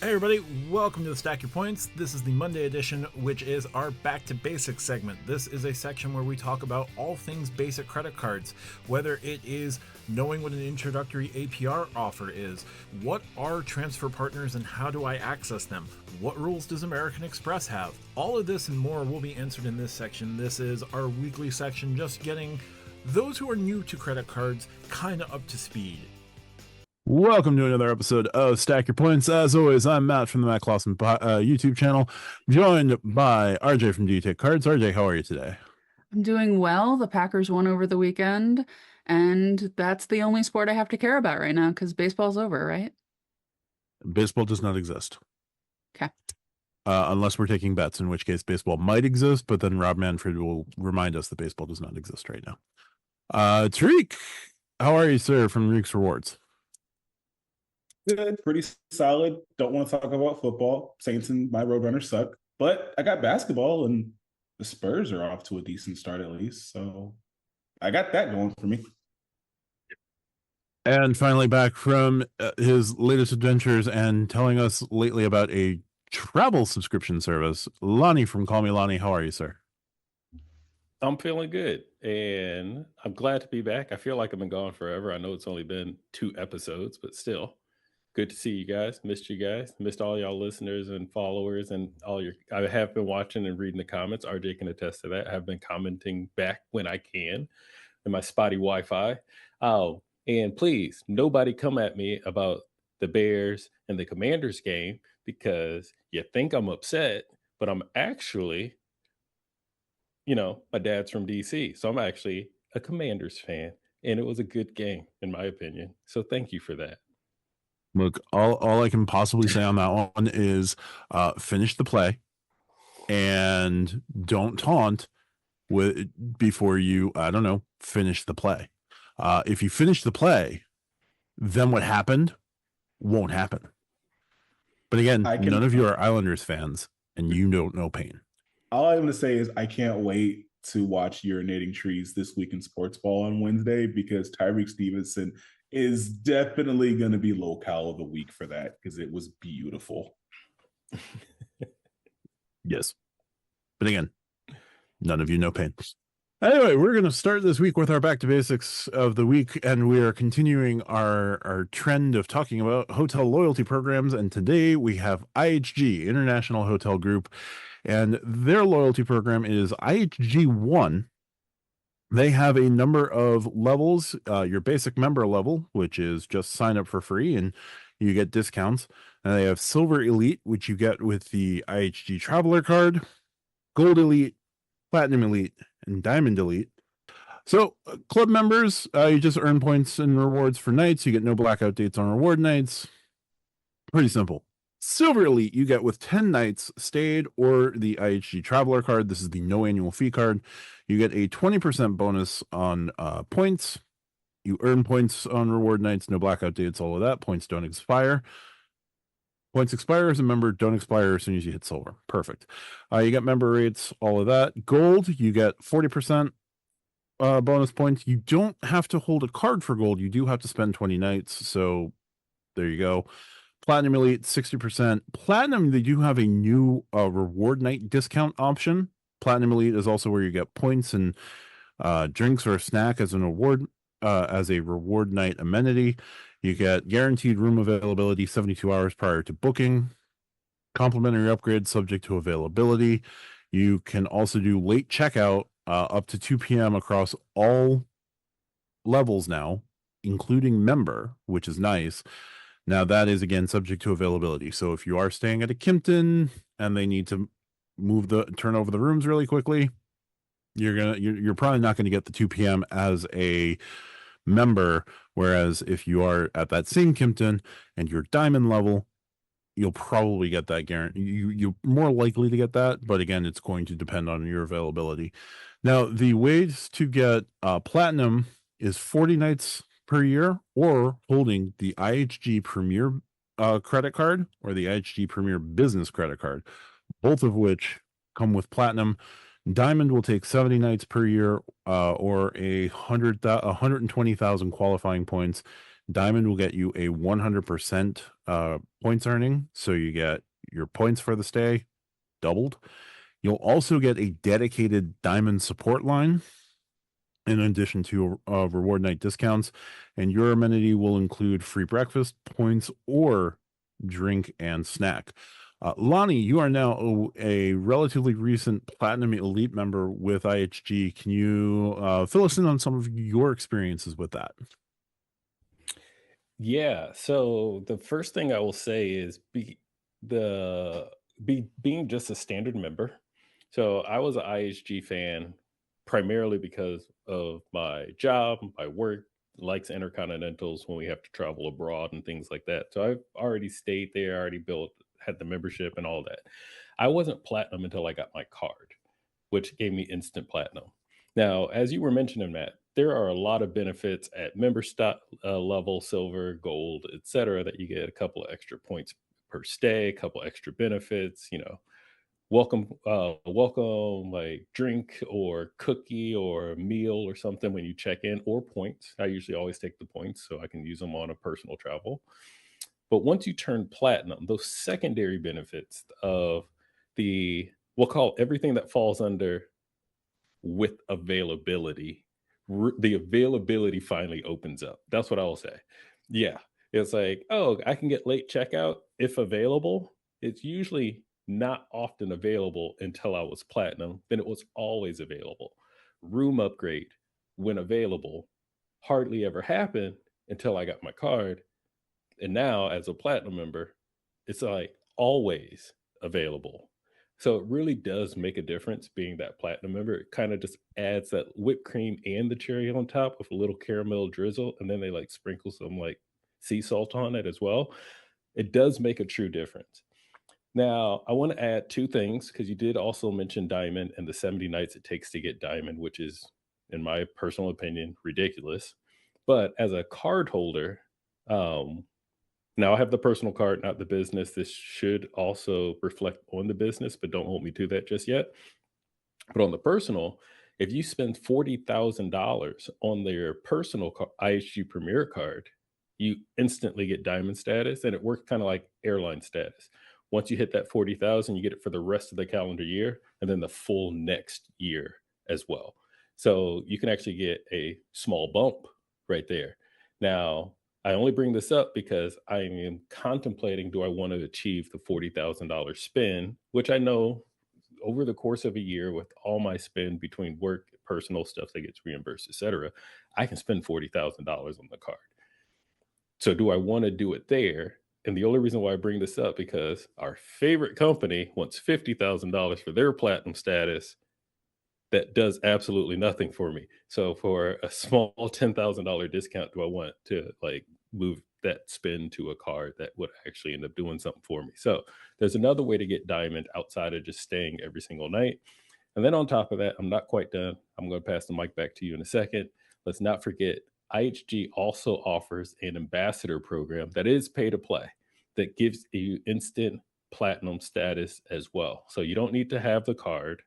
Hey everybody, welcome to the Stack Your Points. This is the Monday edition, which is our Back to Basics segment. This is a section where we talk about all things basic credit cards, whether it is knowing what an introductory APR offer is, what are transfer partners and how do I access them, what rules does American Express have. All of this and more will be answered in this section. This is our weekly section, just getting those who are new to credit cards kind of up to speed. Welcome to another episode of Stack Your Points. As always, I'm Matt from the Matt Clausen YouTube channel, joined by RJ from Do You Take Cards. RJ, how are you today? I'm doing well. The Packers won over the weekend, and that's the only sport I have to care about right now because baseball's over, right? Baseball does not exist. Okay. Unless we're taking bets, in which case baseball might exist, but then Rob Manfred will remind us that baseball does not exist right now. Tariq, how are you, sir, from Reek's Rewards? Good, pretty solid. Don't want to talk about football. Saints and my Roadrunners suck. But I got basketball, and the Spurs are off to a decent start at least. So I got that going for me. And finally back from his latest adventures and telling us lately about a travel subscription service, Lonnie from Call Me Lonnie. How are you, sir? I'm feeling good, and I'm glad to be back. I feel like I've been gone forever. I know it's only been 2 episodes, but still, good to see you guys. Missed you guys. Missed all y'all listeners and followers and all your. I have been watching and reading the comments. RJ can attest to that. I have been commenting back when I can in my spotty Wi-Fi. Oh, and please, nobody come at me about the Bears and the Commanders game because you think I'm upset, but I'm actually, my dad's from DC, so I'm actually a Commanders fan, and it was a good game in my opinion. So thank you for that. Look, all I can possibly say on that one is finish the play and don't taunt before you, I don't know, finish the play. If you finish the play, then what happened won't happen. But again, none of you are Islanders fans, and you don't know pain. All I'm going to say is I can't wait to watch Urinating Trees this week in Sports Ball on Wednesday because Tyreek Stevenson is definitely going to be locale of the week for that because it was beautiful. Yes. But again, none of you know pain. Anyway, we're going to start this week with our back to basics of the week, and we are continuing our trend of talking about hotel loyalty programs. And today we have IHG, International Hotel Group, and their loyalty program is IHG 1. They have a number of levels, your basic member level, which is just sign up for free and you get discounts. And they have Silver Elite, which you get with the IHG Traveler card, Gold Elite, Platinum Elite, and Diamond Elite. So club members, you just earn points and rewards for nights. You get no blackout dates on reward nights. Pretty simple. Silver Elite, you get with 10 nights stayed or the IHG Traveler card. This is the no annual fee card. You get a 20% bonus on points. You earn points on reward nights, no blackout dates, all of that. Points don't expire. Points expire as a member, don't expire as soon as you hit silver. Perfect. You get member rates, all of that. Gold, you get 40% bonus points. You don't have to hold a card for gold. You do have to spend 20 nights. So there you go. Platinum Elite, 60%. Platinum, they do have a new reward night discount option. Platinum Elite is also where you get points and drinks or a snack as an award, as a reward night amenity. You get guaranteed room availability 72 hours prior to booking. Complimentary upgrades subject to availability. You can also do late checkout up to 2 p.m. across all levels now, including member, which is nice. Now that is again subject to availability. So if you are staying at a Kimpton and they need to turn over the rooms really quickly, you're probably not going to get the 2 p.m. as a member. Whereas if you are at that same Kimpton and you're diamond level, you'll probably get that guarantee. You're more likely to get that, but again, it's going to depend on your availability. Now, the ways to get platinum is 40 nights per year or holding the IHG Premier credit card or the IHG Premier Business credit card, both of which come with platinum. Diamond will take 70 nights per year or 120,000 qualifying points. Diamond will get you a 100% points earning. So you get your points for the stay doubled. You'll also get a dedicated Diamond support line in addition to reward night discounts. And your amenity will include free breakfast, points, or drink and snack. Lonnie, you are now a relatively recent Platinum Elite member with IHG. Can you fill us in on some of your experiences with that? Yeah. So the first thing I will say is being just a standard member. So I was an IHG fan primarily because of my job, my work, likes intercontinentals when we have to travel abroad and things like that. So I've already stayed there, already built, had the membership and all that. I wasn't platinum until I got my card, which gave me instant platinum. Now, as you were mentioning, Matt, there are a lot of benefits at member stock level, silver, gold, etc., that you get a couple of extra points per stay, a couple extra benefits, welcome like drink or cookie or meal or something when you check in, or points. I usually always take the points so I can use them on a personal travel. But once you turn platinum, those secondary benefits of we'll call everything that falls under with availability, the availability finally opens up. That's what I will say. Yeah. It's like, oh, I can get late checkout if available. It's usually not often available until I was platinum. Then it was always available. Room upgrade, when available, hardly ever happened until I got my card. And now, as a platinum member, it's like always available. So it really does make a difference being that platinum member. It kind of just adds that whipped cream and the cherry on top with a little caramel drizzle. And then they like sprinkle some like sea salt on it as well. It does make a true difference. Now, I want to add two things because you did also mention diamond and the 70 nights it takes to get diamond, which is, in my personal opinion, ridiculous. But as a card holder, um, now I have the personal card, not the business. This should also reflect on the business, but don't hold me to that just yet. But on the personal, if you spend $40,000 on their personal IHG Premier card, you instantly get diamond status, and it works kind of like airline status. Once you hit that 40,000, you get it for the rest of the calendar year, and then the full next year as well. So you can actually get a small bump right there. Now, I only bring this up because I am contemplating, do I want to achieve the $40,000 spend, which I know over the course of a year with all my spend between work, personal stuff that gets reimbursed, etc., I can spend $40,000 on the card. So do I want to do it there? And the only reason why I bring this up because our favorite company wants $50,000 for their platinum status. That does absolutely nothing for me. So for a small $10,000 discount, do I want to like move that spend to a card that would actually end up doing something for me? So there's another way to get diamond outside of just staying every single night. And then on top of that, I'm not quite done. I'm going to pass the mic back to you in a second. Let's not forget, IHG also offers an ambassador program that is pay to play that gives you instant platinum status as well. So you don't need to have the card.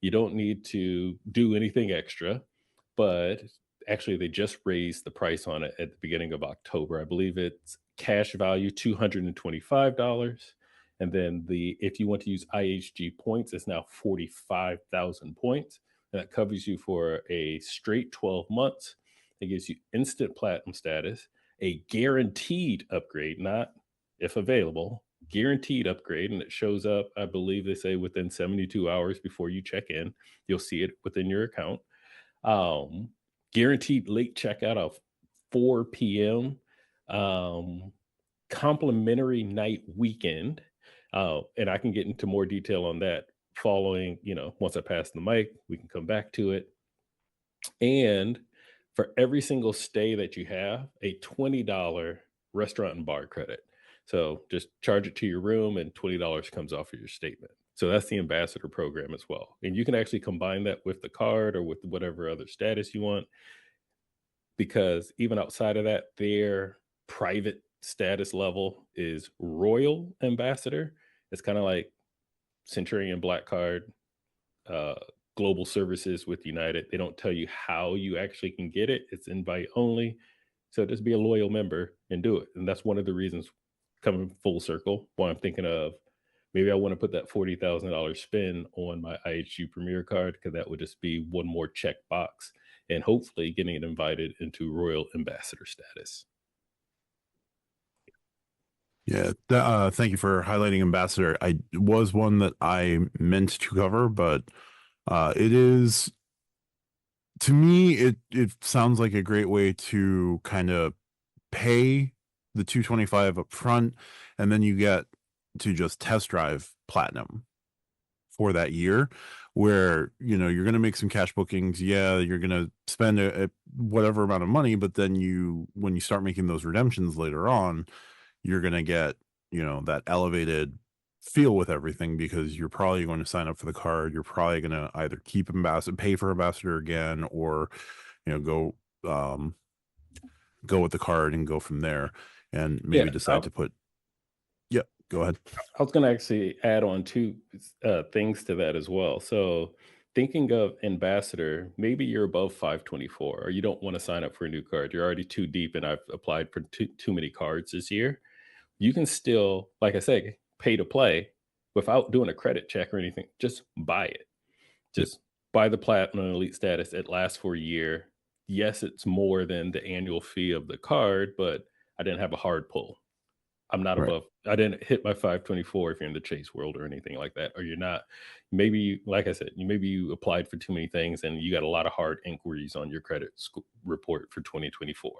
You don't need to do anything extra, but actually they just raised the price on it at the beginning of October. I believe it's cash value $225. And then if you want to use IHG points, it's now 45,000 points. And that covers you for a straight 12 months. It gives you instant platinum status, a guaranteed upgrade, not if available, guaranteed upgrade. And it shows up, I believe they say within 72 hours before you check in. You'll see it within your account. Guaranteed late checkout of 4 p.m. Complimentary night weekend. And I can get into more detail on that following, once I pass the mic, we can come back to it. And for every single stay that you have, a $20 restaurant and bar credit. So just charge it to your room and $20 comes off of your statement. So that's the ambassador program as well. And you can actually combine that with the card or with whatever other status you want. Because even outside of that, their private status level is Royal Ambassador. It's kind of like Centurion Black Card, Global Services with United. They don't tell you how you actually can get it. It's invite only. So just be a loyal member and do it. And that's one of the reasons, coming full circle, why I'm thinking of maybe I want to put that $40,000 spin on my IHG Premier card, because that would just be one more check box and hopefully getting it invited into Royal Ambassador status. Yeah, thank you for highlighting Ambassador. I was one that I meant to cover, but it is, to me, it sounds like a great way to kind of pay the 225 up front, and then you get to just test drive Platinum for that year, where you're going to make some cash bookings. Yeah, you're going to spend a whatever amount of money, but then when you start making those redemptions later on, you're going to get that elevated feel with everything, because you're probably going to sign up for the card. You're probably going to either keep Ambassador, pay for Ambassador again, or go with the card and go from there, and maybe decide to put. Yeah, go ahead. I was going to actually add on two things to that as well. So thinking of Ambassador, maybe you're above 524, or you don't want to sign up for a new card. You're already too deep, and I've applied for too many cards this year. You can still, like I said, pay to play without doing a credit check or anything. Just buy it. Just buy the Platinum Elite status. It lasts for a year. Yes, it's more than the annual fee of the card, but I didn't have a hard pull. I'm not above. I didn't hit my 524 if you're in the chase world or anything like that, or you're not. Maybe, like I said, maybe you applied for too many things and you got a lot of hard inquiries on your credit report for 2024.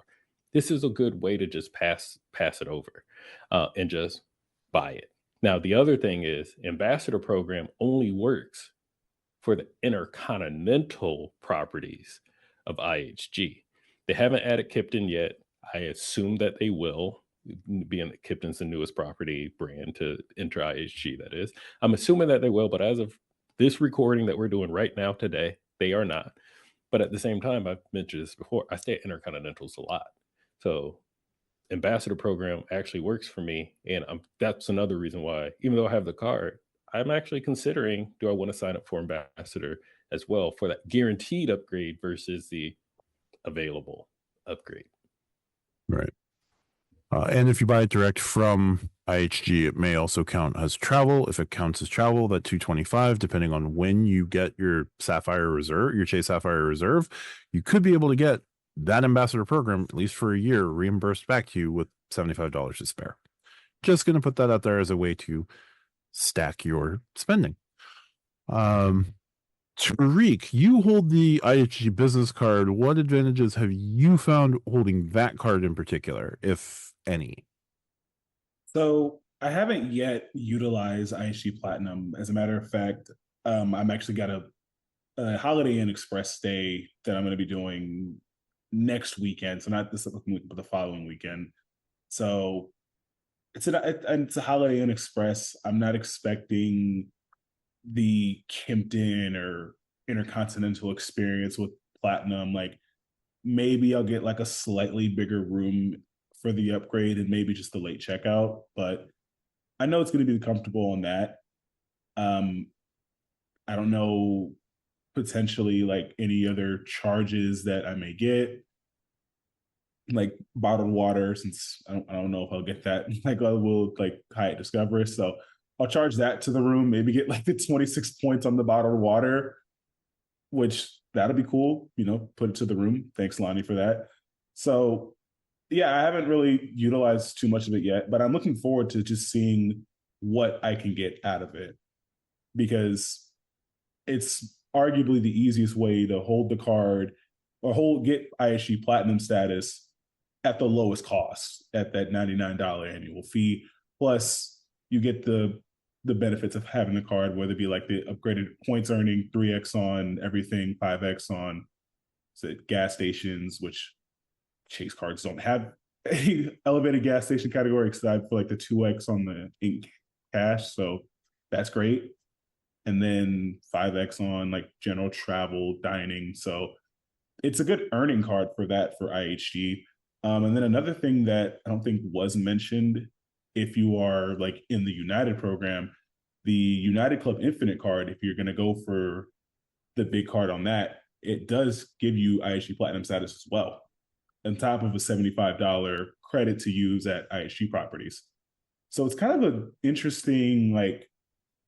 This is a good way to just pass it over and just buy it. Now, the other thing is, Ambassador program only works for the intercontinental properties of IHG. They haven't added Kipton yet. I assume that they will, being that Kipton's the newest property brand to enter IHG, that is. I'm assuming that they will, but as of this recording that we're doing right now today, they are not. But at the same time, I've mentioned this before, I stay at Intercontinentals a lot. So Ambassador program actually works for me. And that's another reason why, even though I have the card, I'm actually considering, do I want to sign up for Ambassador as well for that guaranteed upgrade versus the available upgrade. Right. And if you buy it direct from IHG, it may also count as travel. If it counts as travel, that 225, depending on when you get your Sapphire Reserve, your Chase Sapphire Reserve, you could be able to get that Ambassador program, at least for a year, reimbursed back to you with $75 to spare. Just going to put that out there as a way to stack your spending. Tariq, you hold the IHG business card. What advantages have you found holding that card in particular, if any? So I haven't yet utilized IHG Platinum. As a matter of fact, I'm actually got a Holiday Inn Express stay that I'm going to be doing next weekend. So not this week, but the following weekend. So it's a Holiday Inn Express. I'm not expecting the Kimpton or Intercontinental experience with Platinum. Like, maybe I'll get like a slightly bigger room for the upgrade and maybe just the late checkout, but I know it's going to be comfortable on that. I don't know, potentially like any other charges that I may get, like bottled water, since I don't know if I'll get that. Like, I will like Hyatt Discover, so I'll charge that to the room, maybe get like the 26 points on the bottled water, which that'll be cool, put it to the room. Thanks, Lonnie, for that. So yeah, I haven't really utilized too much of it yet, but I'm looking forward to just seeing what I can get out of it, because it's arguably the easiest way to hold the card or get IHG Platinum status at the lowest cost, at that $99 annual fee. Plus, you get the benefits of having the card, whether it be like the upgraded points earning, 3x on everything, 5x on gas stations, which Chase cards don't have any elevated gas station category except for like the 2x on the ink cash. So that's great. And then 5x on like general travel, dining. So it's a good earning card for that for IHG. And then another thing that I don't think was mentioned, if you are like in the United program, the United Club Infinite card, if you're going to go for the big card on that, it does give you IHG Platinum status as well. on top of a $75 credit to use at IHG properties. So it's kind of an interesting like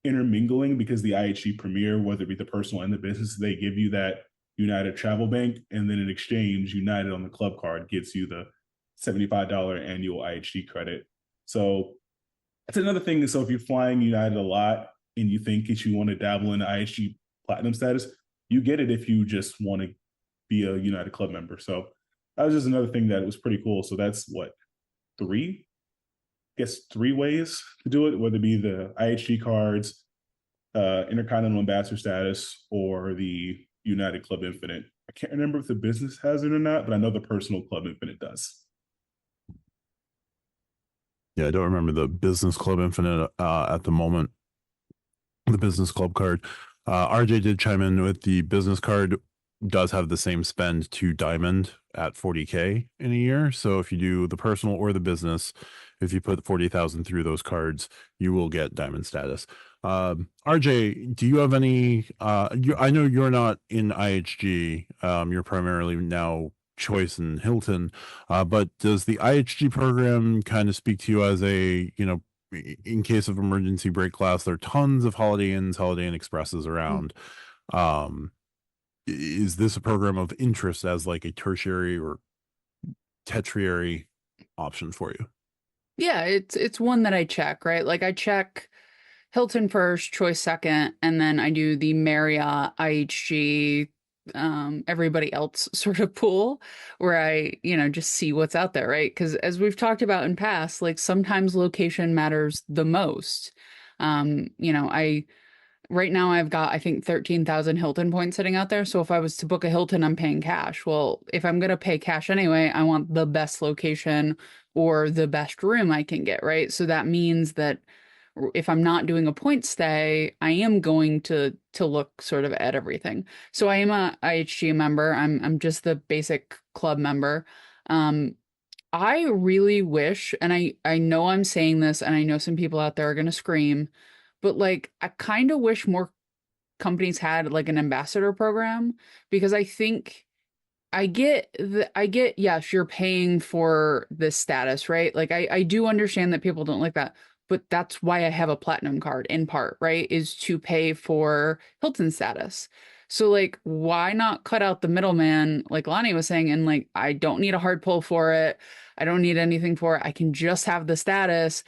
intermingling, because the IHG Premier, whether it be the personal and the business, they give you that United Travel Bank, and then in exchange, United on the club card gets you the $75 annual IHG credit. So that's another thing. So if you're flying United a lot and you think that you want to dabble in IHG Platinum status, you get it if you just want to be a United Club member. So that was just another thing that was pretty cool. So that's what, three ways to do it, whether it be the IHG cards, Intercontinental Ambassador status, or the United Club Infinite. I can't remember if the business has it or not, but I know the personal Club Infinite does. Yeah, I don't remember the business Club Infinite at the moment. The business club card. RJ did chime in with the business card does have the same spend to diamond at 40K in a year. So if you do the personal or the business, if you put 40,000 through those cards, you will get diamond status. RJ, do you have any, I know you're not in IHG. You're primarily now Choice and Hilton, but does the IHG program kind of speak to you as a, in case of emergency break class? There are tons of Holiday Inns, Holiday Inn Expresses around. Is this a program of interest as like a tertiary or tertiary option for you? Yeah, it's one that I check, right? Like I check Hilton first, Choice second, and then I do the Marriott, IHG, everybody else sort of pool where I, just see what's out there, right? Because as we've talked about in past, like sometimes location matters the most. Right now I've got, I think, 13,000 Hilton points sitting out there. So if I was to book a Hilton, I'm paying cash. Well, if I'm going to pay cash anyway, I want the best location or the best room I can get, right? So that means that if I'm not doing a point stay, I am going to look sort of at everything. So I am a IHG member. I'm just the basic club member. I really wish, and I know I'm saying this, and I know some people out there are going to scream, but like I kind of wish more companies had like an ambassador program, because I think yes, you're paying for this status, right? Like I do understand that people don't like that, but that's why I have a platinum card in part, right? Is to pay for Hilton status. So like why not cut out the middleman, like Lonnie was saying, and like I don't need a hard pull for it. I don't need anything for it. I can just have the status,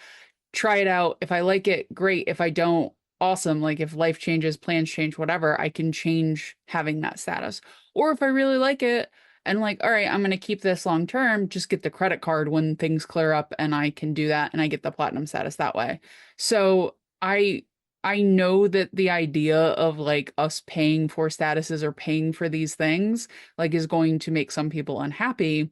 try it out. If I like it, great. If I don't, awesome. Like if life changes, plans change, whatever, I can change having that status. Or if I really like it and like, all right, I'm going to keep this long term, just get the credit card when things clear up and I can do that and I get the platinum status that way. So I know that the idea of like us paying for statuses or paying for these things like is going to make some people unhappy.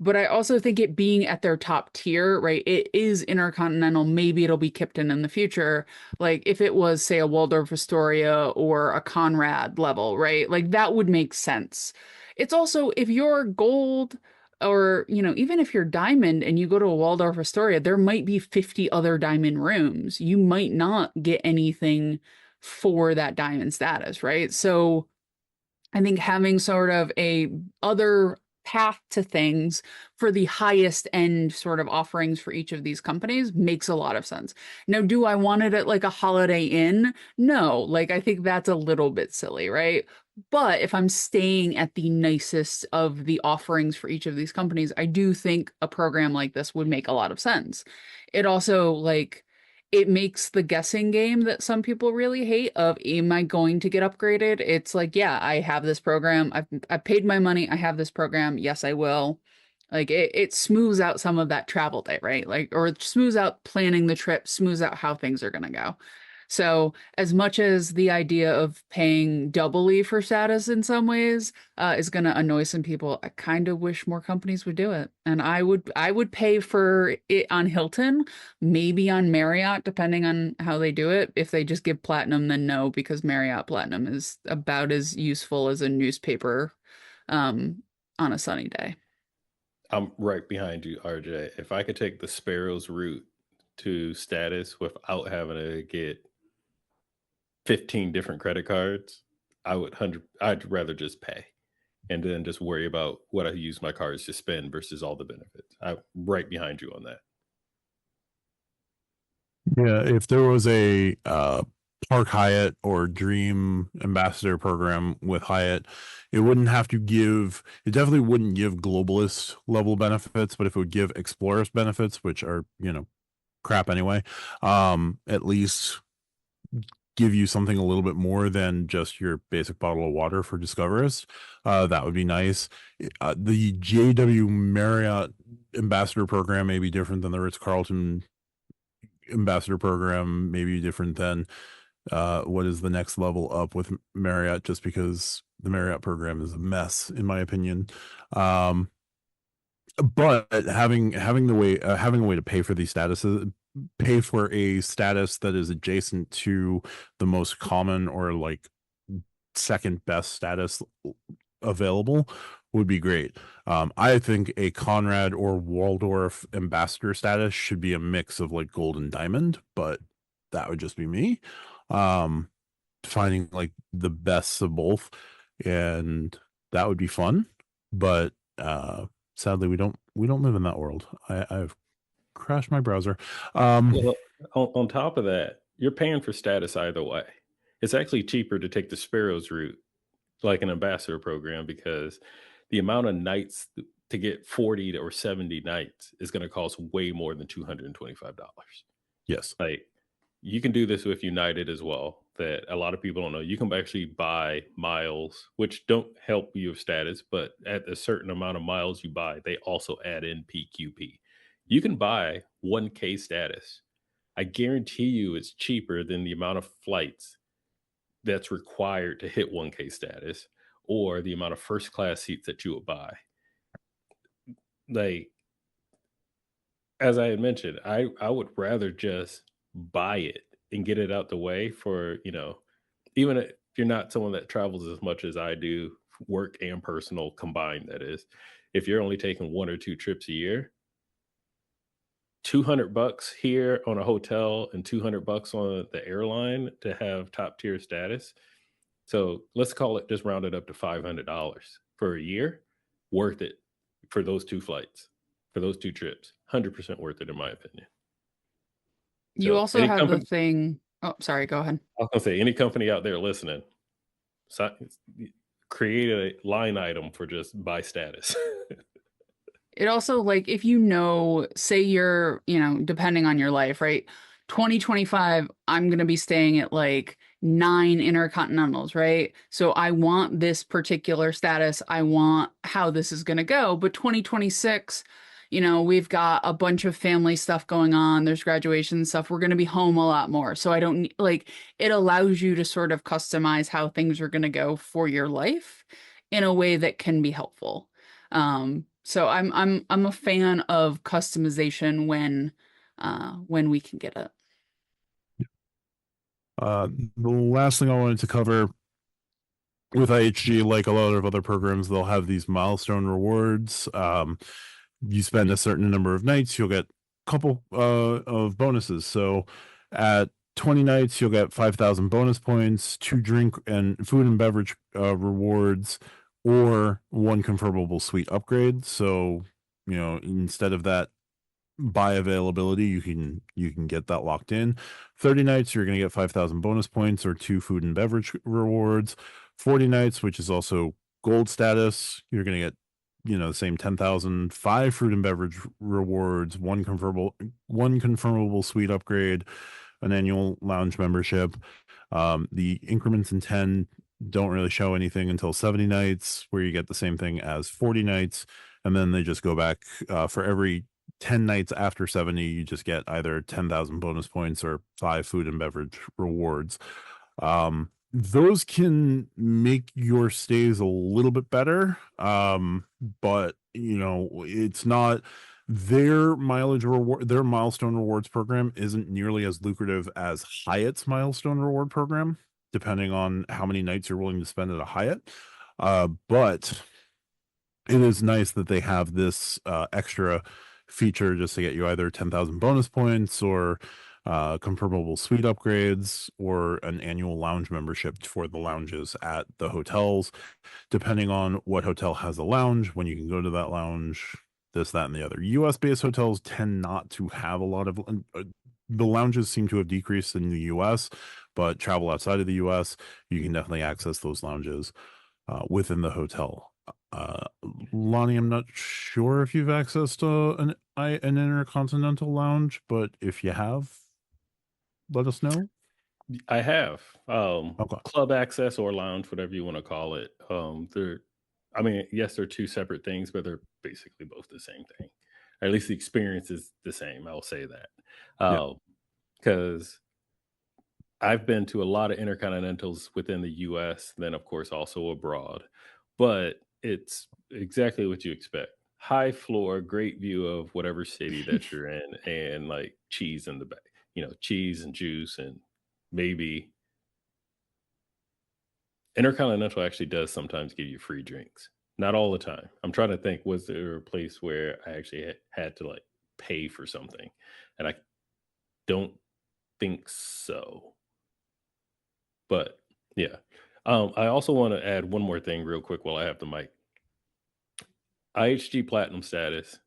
But I also think it being at their top tier, right? It is intercontinental. Maybe it'll be Kipton in the future. Like if it was, say, a Waldorf Astoria or a Conrad level, right? Like that would make sense. It's also if you're gold or, even if you're diamond and you go to a Waldorf Astoria, there might be 50 other diamond rooms. You might not get anything for that diamond status, right? So I think having sort of a other path to things for the highest end sort of offerings for each of these companies makes a lot of sense. Now, do I want it at like a Holiday Inn? No, like I think that's a little bit silly, right? But if I'm staying at the nicest of the offerings for each of these companies, I do think a program like this would make a lot of sense. It also like it makes the guessing game that some people really hate of, am I going to get upgraded? It's like, yeah, I have this program. I've paid my money. I have this program. Yes, I will. Like it smooths out some of that travel day, right? Like, or it smooths out planning the trip, smooths out how things are going to go. So as much as the idea of paying doubly for status in some ways is going to annoy some people, I kind of wish more companies would do it. And I would pay for it on Hilton, maybe on Marriott, depending on how they do it. If they just give platinum, then no, because Marriott Platinum is about as useful as a newspaper on a sunny day. I'm right behind you, RJ. If I could take the Sparrows route to status without having to get 15 different credit cards, I'd rather just pay. and then just worry about what I use my cards to spend versus all the benefits. I'm right behind you on that. Yeah, if there was a Park Hyatt or Dream Ambassador program with Hyatt, it wouldn't have to give, it definitely wouldn't give globalist level benefits, but if it would give explorers benefits, which are, crap anyway, at least give you something a little bit more than just your basic bottle of water for Discoverist. That would be nice. The JW Marriott Ambassador program may be different than the Ritz-Carlton Ambassador program, maybe different than what is the next level up with Marriott, just because the Marriott program is a mess, in my opinion. But having the way having a way to pay for these statuses, pay for a status that is adjacent to the most common or like second best status available would be great. I think a Conrad or Waldorf ambassador status should be a mix of like gold and diamond, but that would just be me. Finding like the best of both, and that would be fun. But sadly, we don't live in that world. I've crashed my browser. Well, on top of that, you're paying for status either way. It's actually cheaper to take the Sparrows route, like an ambassador program, because the amount of nights to get 40 or 70 nights is going to cost way more than $225. Yes. Like, you can do this with United as well, that a lot of people don't know. You can actually buy miles, which don't help you with status, but at a certain amount of miles you buy, they also add in PQP. You can buy 1K status. I guarantee you it's cheaper than the amount of flights that's required to hit 1K status or the amount of first class seats that you would buy. Like, as I had mentioned, I would rather just buy it and get it out the way for, even if you're not someone that travels as much as I do, work and personal combined, that is. If you're only taking 1 or 2 trips a year, $200 here on a hotel and $200 on the airline to have top tier status. So let's call it, just round it up to $500 for a year. Worth it for those 2 flights, for those 2 trips. 100% worth it, in my opinion. You So, also any have the company, thing. Oh, sorry. Go ahead. I was gonna say, any company out there listening, create a line item for just buy status. It also, like, if say you're, depending on your life, right? 2025, I'm going to be staying at like 9 intercontinentals, right? So I want this particular status. I want how this is going to go. But 2026, we've got a bunch of family stuff going on. There's graduation stuff. We're going to be home a lot more. So I don't like, it allows you to sort of customize how things are going to go for your life in a way that can be helpful. So I'm a fan of customization when we can get it. The last thing I wanted to cover with IHG, like a lot of other programs, they'll have these milestone rewards. You spend a certain number of nights, you'll get a couple of bonuses. So at 20 nights, you'll get 5,000 bonus points, 2 drink and food and beverage rewards, or 1 confirmable suite upgrade. So, instead of that by availability, you can get that locked in. 30 nights, you're going to get 5,000 bonus points or 2 food and beverage rewards. 40 nights, which is also gold status, you're going to get the same 10,000, 5 fruit and beverage rewards, 1 confirmable suite upgrade, an annual lounge membership. The increments in 10 don't really show anything until 70 nights, where you get the same thing as 40 nights, and then they just go back for every 10 nights after 70, you just get either 10,000 bonus points or 5 food and beverage rewards. Those can make your stays a little bit better, but it's not their mileage reward. Their milestone rewards program isn't nearly as lucrative as Hyatt's milestone reward program, depending on how many nights you're willing to spend at a Hyatt. But it is nice that they have this extra feature just to get you either 10,000 bonus points or confirmable suite upgrades, or an annual lounge membership for the lounges at the hotels, depending on what hotel has a lounge, when you can go to that lounge, this, that, and the other. US based hotels tend not to have a lot of the lounges seem to have decreased in the US, but travel outside of the US, you can definitely access those lounges within the hotel. Lonnie, I'm not sure if you've accessed an intercontinental lounge, but if you have, let us know. I have Okay. club access or lounge, whatever you want to call it. Yes, they're two separate things, but they're basically both the same thing. Or at least the experience is the same. I'll say that. Because I've been to a lot of intercontinentals within the US, then of course also abroad. But it's exactly what you expect. High floor, great view of whatever city that you're in, and like cheese in the back, cheese and juice, and maybe Intercontinental actually does sometimes give you free drinks. Not all the time. I'm trying to think, was there a place where I actually had to like pay for something? And I don't think so. But yeah. I also want to add one more thing real quick while I have the mic. IHG Platinum status,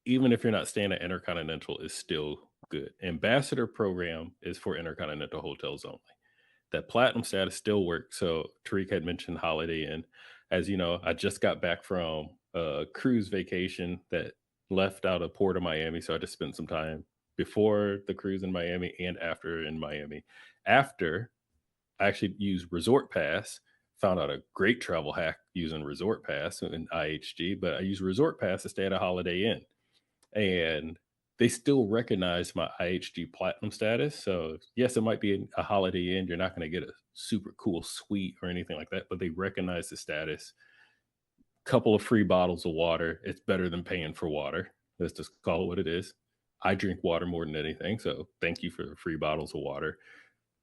even if you're not staying at Intercontinental, is still good. Ambassador program is for Intercontinental hotels only. That Platinum status still works. So Tariq had mentioned Holiday Inn. As you know, I just got back from a cruise vacation that left out of Port of Miami. So I just spent some time before the cruise in Miami and after in Miami. After, I actually used Resort Pass, found out a great travel hack using Resort Pass in IHG, but I used Resort Pass to stay at a Holiday Inn. And they still recognize my IHG Platinum status. So yes, it might be a Holiday Inn. You're not going to get a super cool suite or anything like that, but they recognize the status. Couple of free bottles of water. It's better than paying for water. Let's just call it what it is. I drink water more than anything. So thank you for the free bottles of water.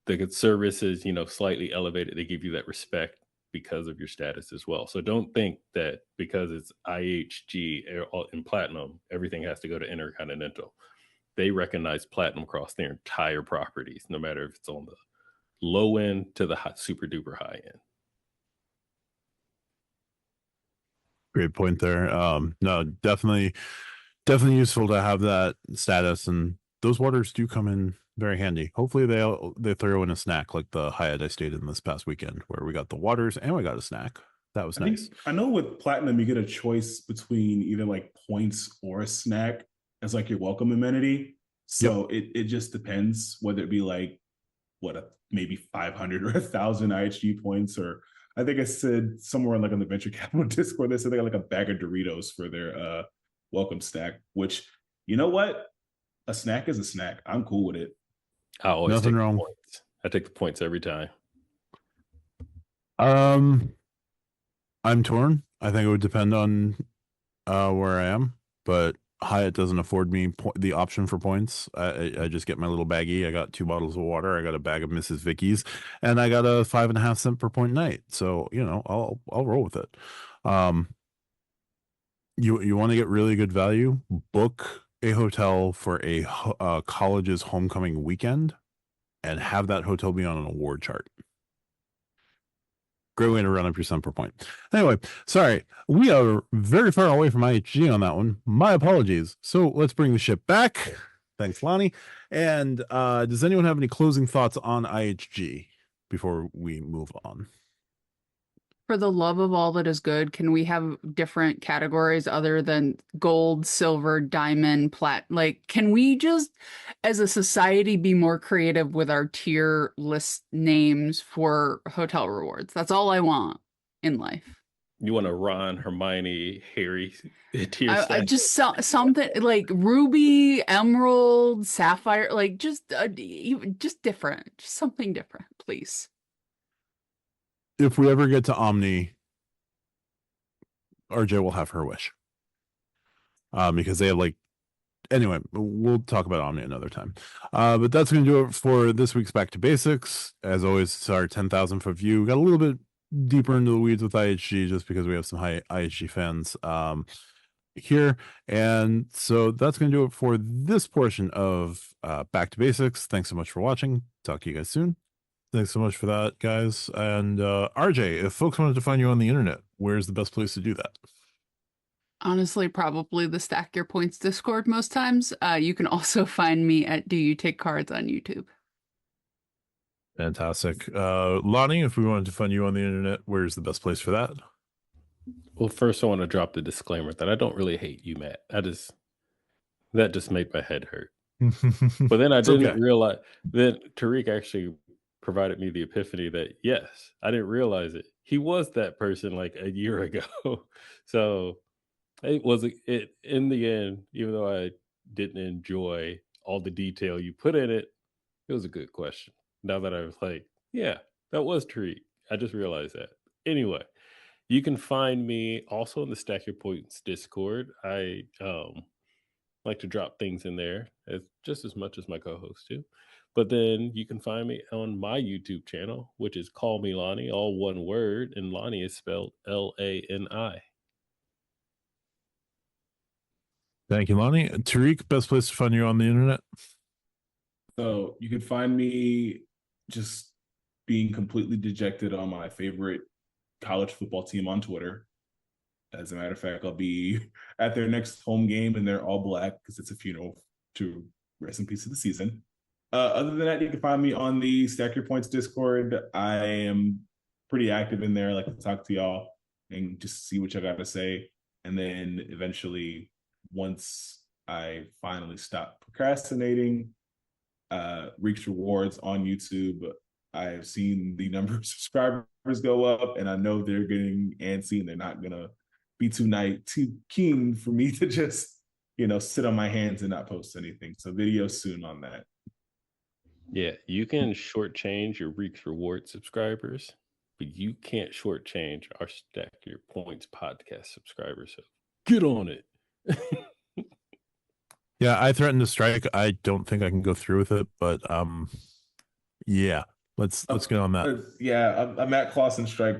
The good service is, slightly elevated. They give you that respect because of your status as well. So don't think that because it's IHG and Platinum, everything has to go to Intercontinental. They recognize Platinum across their entire properties, no matter if it's on the low end to the super duper high end. Great point there. No, definitely useful to have that status, and those waters do come in very handy. Hopefully they throw in a snack like the Hyatt I stayed in this past weekend, where we got the waters and we got a snack. That was nice. I know with Platinum you get a choice between either like points or a snack as like your welcome amenity. So it just depends whether it be like maybe 500 or 1,000 IHG points, or I think I said somewhere like on the venture capital Discord, they said they got like a bag of Doritos for their welcome stack, which, you know what? A snack is a snack. I'm cool with it. I always Nothing take wrong. The points. I take the points every time. I'm torn. I think it would depend on where I am, but Hyatt doesn't afford me the option for points. I just get my little baggie. I got 2 bottles of water. I got a bag of Mrs. Vicky's, and I got a 5.5 cent per point night. So I'll roll with it. You want to get really good value? Book a hotel for a college's homecoming weekend, and have that hotel be on an award chart. Great way to run up your cent per point. Anyway, sorry, we are very far away from IHG on that one. My apologies. So let's bring the ship back. Thanks, Lonnie. And does anyone have any closing thoughts on IHG before we move on? For the love of all that is good, can we have different categories other than gold, silver, diamond, plat? Like, can we just, as a society, be more creative with our tier list names for hotel rewards? That's all I want in life. You want a Ron, Hermione, Harry tier just something like ruby, emerald, sapphire, like just different, just something different, please. If we ever get to Omni, RJ will have her wish. Because they have anyway, we'll talk about Omni another time. But that's going to do it for this week's Back to Basics. As always, it's our 10,000 foot view. We got a little bit deeper into the weeds with IHG just because we have some high IHG fans. here. And so that's going to do it for this portion of Back to Basics. Thanks so much for watching. Talk to you guys soon. Thanks so much for that, guys. And RJ, if folks wanted to find you on the internet, where's the best place to do that? Honestly, probably the Stack Your Points Discord most times. You can also find me at Do You Take Cards on YouTube. Fantastic. Lonnie, if we wanted to find you on the internet, where's the best place for that? Well, first I want to drop the disclaimer that I don't really hate you, Matt. That just made my head hurt. But then I didn't realize, then Tariq actually provided me the epiphany that, yes, I didn't realize it. He was that person like a year ago. So it in the end, even though I didn't enjoy all the detail you put in it, it was a good question. Now that I was like, yeah, that was Tariq. I just realized that. Anyway, you can find me also in the Stack Your Points Discord. I like to drop things in there just as much as my co-hosts do. But then you can find me on my YouTube channel, which is Call Me Lonnie, all one word, and Lonnie is spelled Lani. Thank you, Lonnie. Tariq, best place to find you on the internet? So you can find me just being completely dejected on my favorite college football team on Twitter. As a matter of fact, I'll be at their next home game and they're all black because it's a funeral to rest in peace of the season. Other than that, you can find me on the Stack Your Points Discord. I am pretty active in there. I like to talk to y'all and just see what y'all got to say. And then eventually, once I finally stop procrastinating, reach rewards on YouTube, I've seen the number of subscribers go up, and I know they're getting antsy, and they're not gonna be too keen for me to just sit on my hands and not post anything. So videos soon on that. Yeah, you can shortchange your Reeks Reward subscribers, but you can't shortchange our Stack Your Points podcast subscribers. So get on it. Yeah, I threatened to strike. I don't think I can go through with it, but yeah, let's get on that. Yeah, a Matt Clausen strike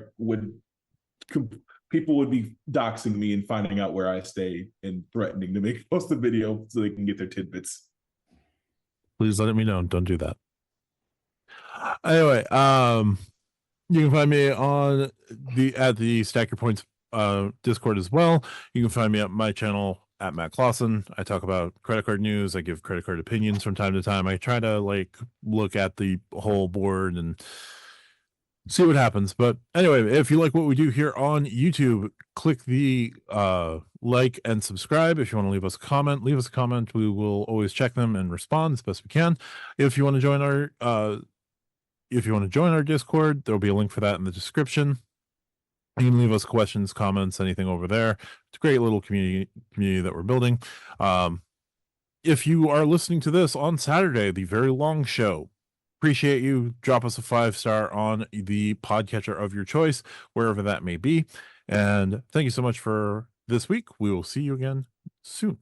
people would be doxing me and finding out where I stay and threatening to post a video so they can get their tidbits. Please let me know. Don't do that. Anyway, you can find me on the Stack Your Points Discord as well. You can find me at my channel at Matt Clausen. I talk about credit card news. I give credit card opinions from time to time. I try to look at the whole board and see what happens. But anyway, if you like what we do here on YouTube, click the like and subscribe. If you want to leave us a comment, we will always check them and respond as best we can. If you want to join our Discord, there'll be a link for that in the description. You can leave us questions, comments, anything over there. It's a great little community that we're building. If you are listening to this on Saturday, the very long show, appreciate you. Drop us a 5-star on the podcatcher of your choice, wherever that may be. And thank you so much for this week. We will see you again soon.